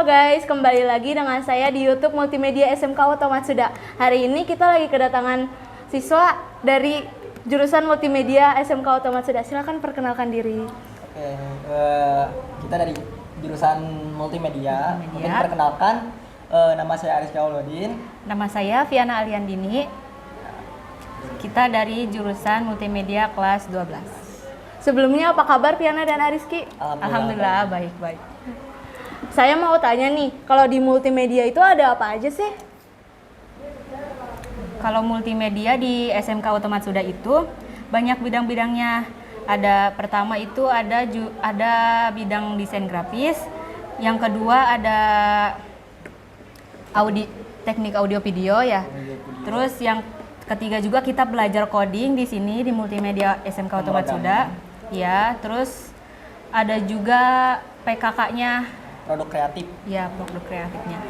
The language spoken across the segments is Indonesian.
guys, kembali lagi dengan saya di YouTube Multimedia SMK Auto Matsuda. Hari ini kita lagi kedatangan siswa dari jurusan Multimedia SMK Auto Matsuda. Silakan perkenalkan diri. Oke, kita dari jurusan Multimedia. Mungkin perkenalkan, nama saya Aris Kaulodin. Nama saya Viana Aliandini. Kita dari jurusan Multimedia kelas 12. Sebelumnya apa kabar Viana dan Ariski? Alhamdulillah baik-baik. Saya mau tanya nih, kalau di multimedia itu ada apa aja sih? Kalau multimedia di SMK Auto Matsuda itu banyak bidang-bidangnya. Pertama itu ada bidang desain grafis. Yang kedua ada teknik audio video ya. Terus yang ketiga juga kita belajar coding di sini di multimedia SMK Auto Matsuda. Ya, terus ada juga PKK-nya. Produk kreatif. Ya, produk kreatifnya.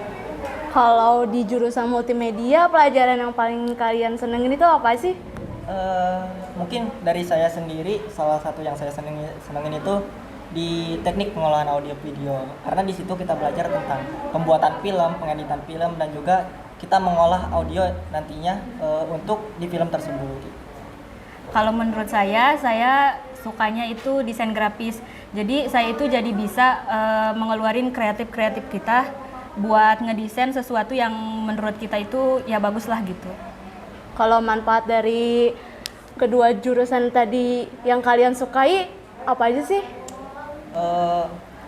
Kalau di jurusan multimedia, pelajaran yang paling kalian senengin itu apa sih? Mungkin dari saya sendiri, salah satu yang saya senengin itu di teknik pengolahan audio video. Karena di situ kita belajar tentang pembuatan film, pengeditan film, dan juga kita mengolah audio nantinya untuk di film tersebut. Kalau menurut saya sukanya itu desain grafis. Jadi saya itu jadi bisa mengeluarin kreatif kita buat ngedesain sesuatu yang menurut kita itu ya bagus lah gitu. Kalau manfaat dari kedua jurusan tadi yang kalian sukai apa aja sih?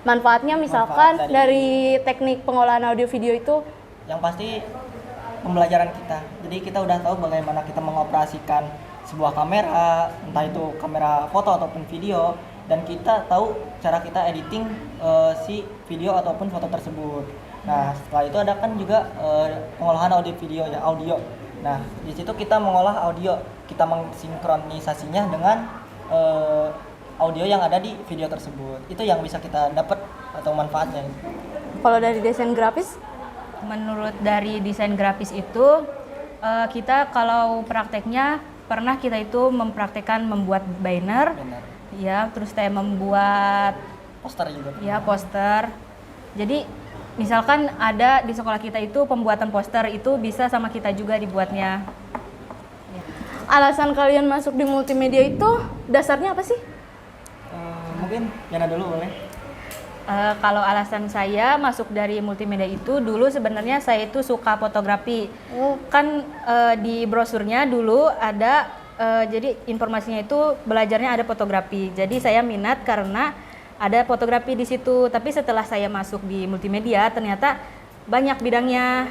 Manfaatnya misalkan dari teknik pengolahan audio video itu? Yang pasti pembelajaran kita. Jadi kita udah tahu bagaimana kita mengoperasikan sebuah kamera, entah itu kamera foto ataupun video, dan kita tahu cara kita editing si video ataupun foto tersebut. Nah, setelah itu ada kan juga pengolahan audio video ya, audio. Nah, di situ kita mengolah audio, kita mensinkronisasinya dengan audio yang ada di video tersebut. Itu yang bisa kita dapat atau manfaatnya. Kalau dari desain grafis? Menurut dari desain grafis itu kita kalau prakteknya pernah kita itu mempraktekkan membuat banner. Ya, terus kayak membuat poster juga. Ya, poster. Jadi misalkan ada di sekolah kita itu pembuatan poster itu bisa sama kita juga dibuatnya. Alasan kalian masuk di multimedia itu dasarnya apa sih? Mungkin Yana dulu boleh. Kalau alasan saya masuk dari multimedia itu dulu sebenarnya saya itu suka fotografi. Kan di brosurnya dulu ada jadi informasinya itu belajarnya ada fotografi. Jadi saya minat karena ada fotografi di situ. Tapi setelah saya masuk di multimedia ternyata banyak bidangnya.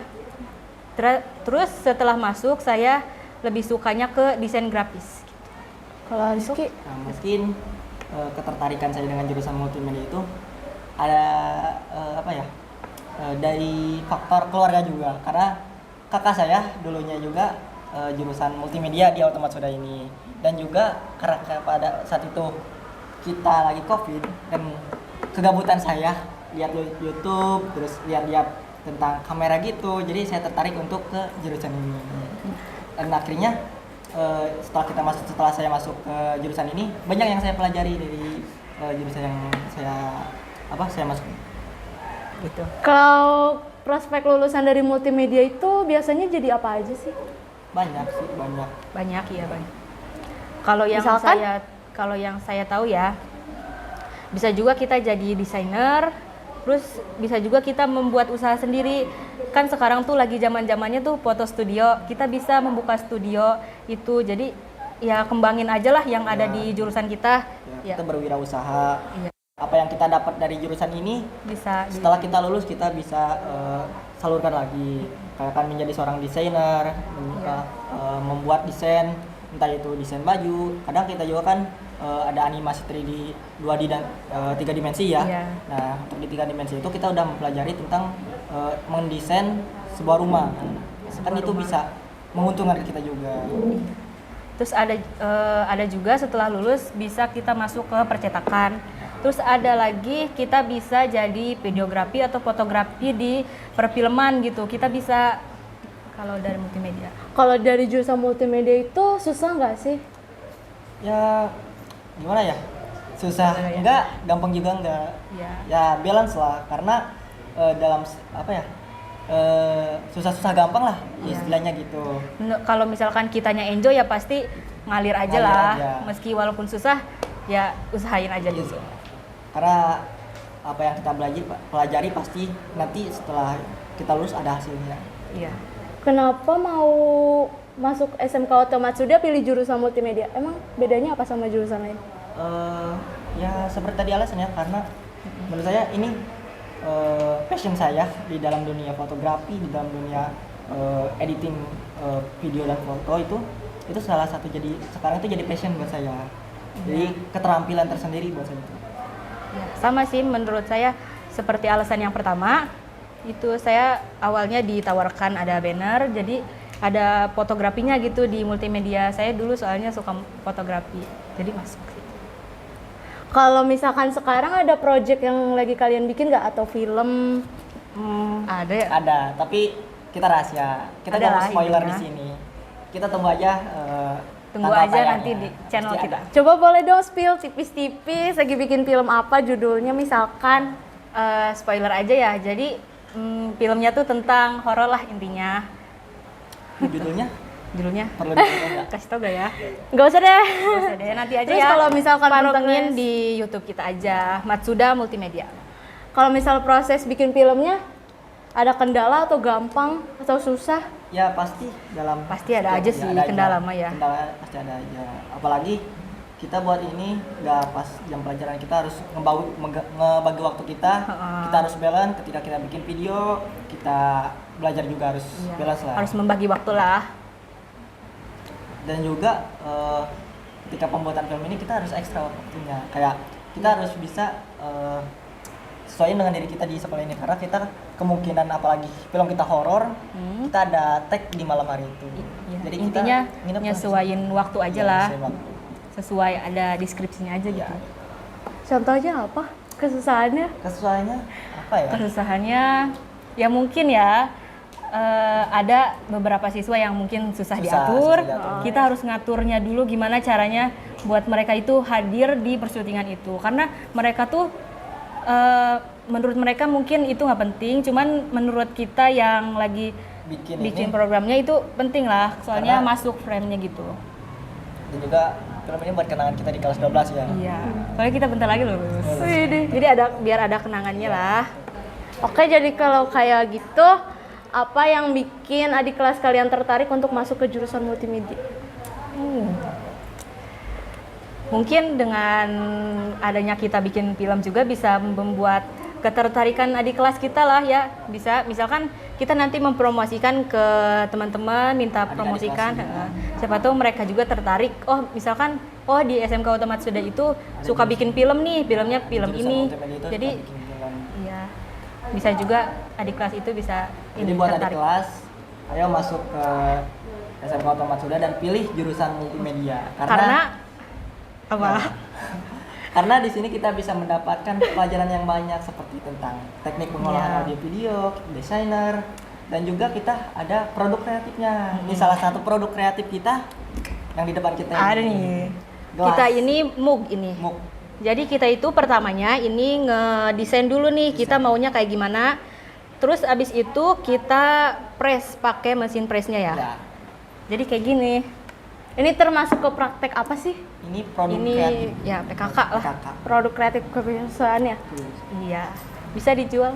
Terus setelah masuk saya lebih sukanya ke desain grafis. Kalau Rizky? Mungkin ketertarikan saya dengan jurusan multimedia itu ada dari faktor keluarga juga, karena kakak saya dulunya juga jurusan multimedia di Auto Matsuda ini, dan juga karena pada saat itu kita lagi COVID dan kegabutan saya lihat YouTube terus lihat tentang kamera gitu, jadi saya tertarik untuk ke jurusan ini. Dan akhirnya setelah saya masuk ke jurusan ini, banyak yang saya pelajari dari jurusan yang saya masuk gitu. Kalau prospek lulusan dari multimedia itu biasanya jadi apa aja sih? Banyak. Kalau yang saya tahu ya, bisa juga kita jadi desainer, terus bisa juga kita membuat usaha sendiri. Kan sekarang tuh lagi zaman-zamannya tuh foto studio, kita bisa membuka studio itu. Jadi ya kembangin aja lah yang ada di jurusan kita. Kita berwirausaha. Ya. Apa yang kita dapat dari jurusan ini bisa setelah kita lulus kita bisa salurkan lagi, kayak kan menjadi seorang desainer, membuat desain, entah itu desain baju. Kadang kita juga kan ada animasi 3D 2D dan 3 dimensi ya. Nah, untuk di 3 dimensi itu kita udah mempelajari tentang mendesain sebuah rumah. Kan itu bisa menguntungkan kita juga. Terus ada juga setelah lulus bisa kita masuk ke percetakan. Terus ada lagi kita bisa jadi videografi atau fotografi di perfilman gitu. Kita bisa kalau dari multimedia. Kalau dari jurusan multimedia itu susah nggak sih? Ya gimana ya? Susah enggak, gampang juga enggak. Ya. Ya balance lah, karena dalam apa ya, susah-susah gampang lah istilahnya gitu. Kalau misalkan kitanya enjoy ya pasti ngalir aja Ngalir lah. aja. Meski walaupun susah ya usahain aja Yes. dulu. Karena apa yang kita pelajari pasti nanti setelah kita lulus ada hasilnya. Iya. Kenapa mau masuk SMK Otomat Suda pilih jurusan multimedia? Emang bedanya apa sama jurusan lain? Ya seperti tadi alasannya, karena menurut saya ini passion saya di dalam dunia fotografi, di dalam dunia editing video dan foto itu salah satu, jadi sekarang itu jadi passion buat saya. Jadi keterampilan tersendiri buat saya itu. Ya, sama sih menurut saya seperti alasan yang pertama itu saya awalnya ditawarkan ada banner, jadi ada fotografinya gitu di multimedia. Saya dulu soalnya suka fotografi, jadi masuk sih. Kalau misalkan sekarang ada project yang lagi kalian bikin nggak atau film? Ada ya? Ada, tapi kita rahasia. Kita Ada nggak mau lah spoiler intinya. di sini. Kita tunggu aja. Tunggu tanggal aja tayangnya. nanti di channel Pasti kita. ada. Coba boleh dong spill tipis-tipis lagi bikin film apa, judulnya misalkan? Spoiler aja ya, jadi filmnya tuh tentang horor lah intinya. Judulnya Judulnya perlu ditahu nggak? kasih tau gak ya? Nggak usah deh. Nggak usah deh, nanti aja Terus ya. kalau misalkan pantengin progres- di YouTube kita aja, Matsuda Multimedia. Kalau misal proses bikin filmnya ada kendala atau gampang atau susah? Ya pasti dalam Pasti ada aja sih kendala mah ya. Kendala pasti ada aja. Apalagi kita buat ini nggak pas jam pelajaran, kita harus ngebagi waktu kita. Kita harus balance ketika kita bikin video, kita belajar juga harus Iya, balance lah. harus membagi waktu lah. Dan juga ketika pembuatan film ini kita harus ekstra waktunya. Kayak kita harus bisa sesuaiin dengan diri kita di sekolah ini, karena kita kemungkinan apalagi film kita horor, kita ada tag di malam hari itu. Iya, Jadi intinya kita nginep nyesuaiin waktu aja Ya, lah. nyesuaiin waktu. Sesuai ada deskripsinya aja gitu. Contohnya apa? Kesusahannya? Kesusahannya apa ya? Kesusahannya ya mungkin ya ada beberapa siswa yang mungkin susah diatur. susah diatur. Kita harus ngaturnya dulu gimana caranya buat mereka itu hadir di persyutingan itu, karena mereka tuh menurut mereka mungkin itu nggak penting, cuman menurut kita yang lagi bikin ini, programnya itu penting lah, soalnya Karena- masuk frame-nya gitu. dan juga film ini buat kenangan kita di kelas 12 ya. Iya, soalnya kita bentar lagi lulus. Widih. Jadi biar ada kenangannya lah. Oke, jadi kalau kayak gitu, apa yang bikin adik kelas kalian tertarik untuk masuk ke jurusan multimedia? Mungkin dengan adanya kita bikin film juga bisa membuat ketertarikan adik kelas kita lah ya. Bisa misalkan kita nanti mempromosikan ke teman-teman, minta Adik-adik promosikan. kelas juga. Siapa tahu mereka juga tertarik. Oh, misalkan di SMK Otomat Suda itu suka bikin film nih, filmnya film Jurusan ini. multimedia itu Jadi suka bikin film. iya. Bisa juga adik kelas itu bisa Jadi buat adik kelas, ayo masuk ke SMK Otomat Suda dan pilih jurusan multimedia. Karena apa? Karena di sini kita bisa mendapatkan pelajaran yang banyak seperti tentang teknik pengolahan Iya. audio video, desainer, dan juga kita ada produk kreatifnya. Ini salah satu produk kreatif kita yang di depan kita. Ada ini. nih. Gelas. Kita ini mug ini. Mug. Jadi kita itu pertamanya ini ngedesain dulu nih, kita maunya kayak gimana. Terus abis itu kita press pakai mesin pressnya ya. Ya. Jadi kayak gini. Ini termasuk ke praktek apa sih? Ini produk Ini kreatif. ya PKK lah. Kakak. Produk kreatif keperusahaannya. Iya. Bisa dijual.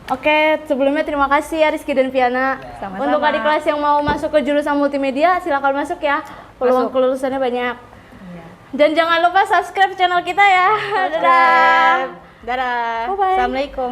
Oke, sebelumnya terima kasih ya Rizky dan Piana. Sama-sama. Untuk adik kelas yang mau masuk ke jurusan multimedia, silakan masuk ya. Peluang Masuk. kelulusannya banyak. Iya. Dan jangan lupa subscribe channel kita ya. Dadah. Dadah. Bye-bye. Assalamualaikum.